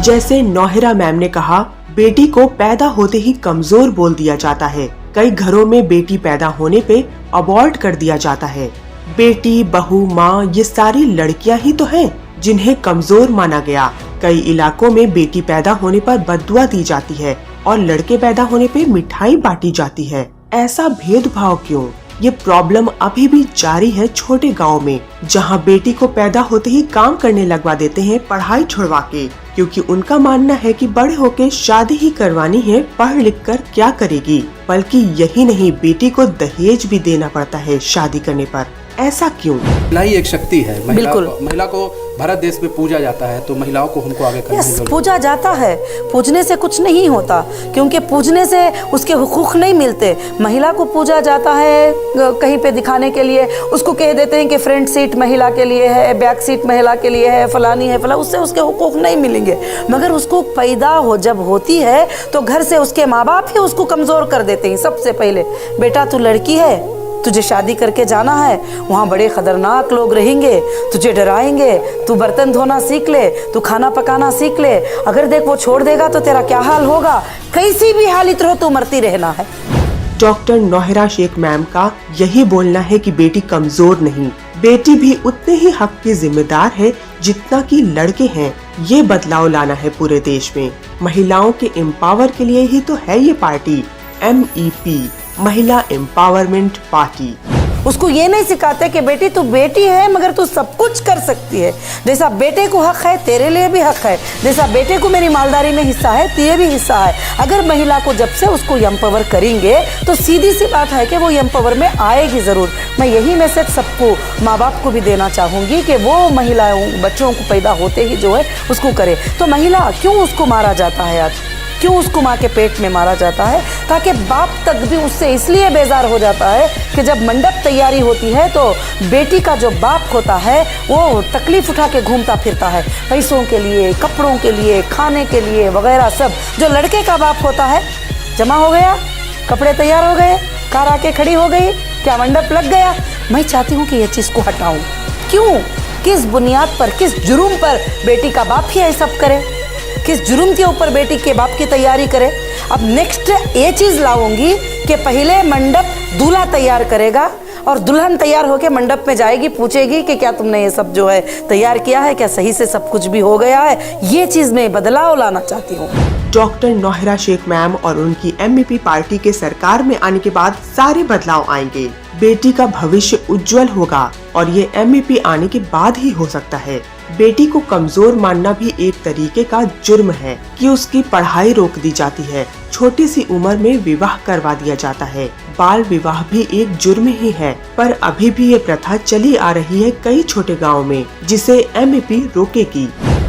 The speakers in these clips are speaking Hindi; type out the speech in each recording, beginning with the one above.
जैसे नौहरा मैम ने कहा, बेटी को पैदा होते ही कमजोर बोल दिया जाता है। कई घरों में बेटी पैदा होने पे अबॉर्ट कर दिया जाता है। बेटी, बहू, माँ ये सारी लड़कियां ही तो हैं जिन्हें कमजोर माना गया। कई इलाकों में बेटी पैदा होने पर बद्दुआ दी जाती है और लड़के पैदा होने पे मिठाई बांटी जाती है। ऐसा भेदभाव क्यों? ये प्रॉब्लम अभी भी जारी है छोटे गांव में, जहां बेटी को पैदा होते ही काम करने लगवा देते हैं पढ़ाई छुड़वा के, क्योंकि उनका मानना है कि बड़े होके शादी ही करवानी है, पढ़ लिख कर क्या करेगी। बल्कि यही नहीं, बेटी को दहेज भी देना पड़ता है शादी करने पर। ऐसा क्यों? महिला ही एक शक्ति है। महिला को भारत देश में पूजा जाता है, तो महिलाओं को हमको आगे करने की जरूरत है। पूजा जाता है, पूजने से कुछ नहीं होता, क्योंकि पूजने से उसके हुकूक नहीं मिलते। महिला को पूजा जाता है कहीं पे दिखाने के लिए, उसको कह देते हैं कि फ्रंट सीट महिला के लिए है, बैक सीट महिला के लिए है, फलानी है फला, उससे उसके हुकूक नहीं मिलेंगे। मगर उसको जब होती है तो घर से उसके माँ बाप ही उसको कमजोर कर देते हैं। सबसे पहले, बेटा तू लड़की है, तुझे शादी करके जाना है, वहाँ बड़े खतरनाक लोग रहेंगे, तुझे डराएंगे, तू बर्तन धोना सीख ले, तू खाना पकाना सीख ले, अगर देख वो छोड़ देगा तो तेरा क्या हाल होगा, कैसी भी हालत रहो तू मरती रहना है। डॉक्टर नौहरा शेख मैम का यही बोलना है कि बेटी कमजोर नहीं, बेटी भी उतने ही हक की जिम्मेदार है जितना कि लड़के हैं। ये बदलाव लाना है पूरे देश में। महिलाओं के एम्पावर के लिए ही तो है ये पार्टी, MEP, महिला एम्पावरमेंट पार्टी। उसको ये नहीं सिखाते कि बेटी तू बेटी है मगर तू सब कुछ कर सकती है। जैसा बेटे को हक है तेरे लिए भी हक है, जैसा बेटे को मेरी मालदारी में हिस्सा है तेरे भी हिस्सा है। अगर महिला को जब से उसको एम्पावर करेंगे तो सीधी सी बात है कि वो एम्पावर में आएगी ज़रूर। मैं यही मैसेज सबको, माँ बाप को भी देना चाहूँगी कि वो महिलाओं, बच्चों को पैदा होते ही जो है उसको करे। तो महिला क्यों उसको मारा जाता है आज, क्यों उसको माँ के पेट में मारा जाता है? ताकि बाप तक भी उससे इसलिए बेजार हो जाता है कि जब मंडप तैयारी होती है तो बेटी का जो बाप होता है वो तकलीफ उठा के घूमता फिरता है, पैसों के लिए, कपड़ों के लिए, खाने के लिए वगैरह सब। जो लड़के का बाप होता है, जमा हो गया, कपड़े तैयार हो गए, कार आके खड़ी हो गई, क्या मंडप लग गया। मैं चाहती हूँ कि ये चीज़ को हटाऊँ। क्यों, किस बुनियाद पर, किस जुर्म पर बेटी का बाप ही ये सब करे, किस जुर्म के ऊपर बेटी के बाप की तैयारी करे। अब नेक्स्ट ये चीज़ लाऊंगी कि पहले मंडप दूल्हा तैयार करेगा और दुल्हन तैयार होकर मंडप में जाएगी, पूछेगी कि क्या तुमने ये सब जो है तैयार किया है, क्या सही से सब कुछ भी हो गया है। ये चीज़ में बदलाव लाना चाहती हूँ। डॉक्टर नौहरा शेख मैम और उनकी MEP पार्टी के सरकार में आने के बाद सारे बदलाव आएंगे। बेटी का भविष्य उज्जवल होगा और ये MEP आने के बाद ही हो सकता है। बेटी को कमजोर मानना भी एक तरीके का जुर्म है कि उसकी पढ़ाई रोक दी जाती है, छोटी सी उम्र में विवाह करवा दिया जाता है। बाल विवाह भी एक जुर्म ही है, पर अभी भी ये प्रथा चली आ रही है कई छोटे गाँव में, जिसे MEP रोकेगी।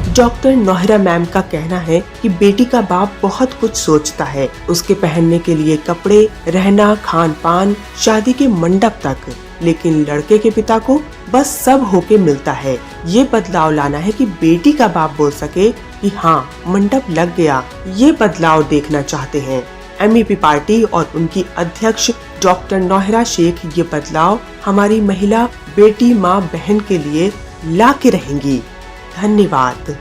डॉक्टर नौहरा मैम का कहना है कि बेटी का बाप बहुत कुछ सोचता है, उसके पहनने के लिए कपड़े, रहना, खान पान, शादी के मंडप तक, लेकिन लड़के के पिता को बस सब होके मिलता है। ये बदलाव लाना है कि बेटी का बाप बोल सके कि हाँ मंडप लग गया। ये बदलाव देखना चाहते हैं MEP पार्टी और उनकी अध्यक्ष डॉक्टर नौहरा शेख। ये बदलाव हमारी महिला, बेटी, माँ, बहन के लिए ला के रहेंगी। धन्यवाद।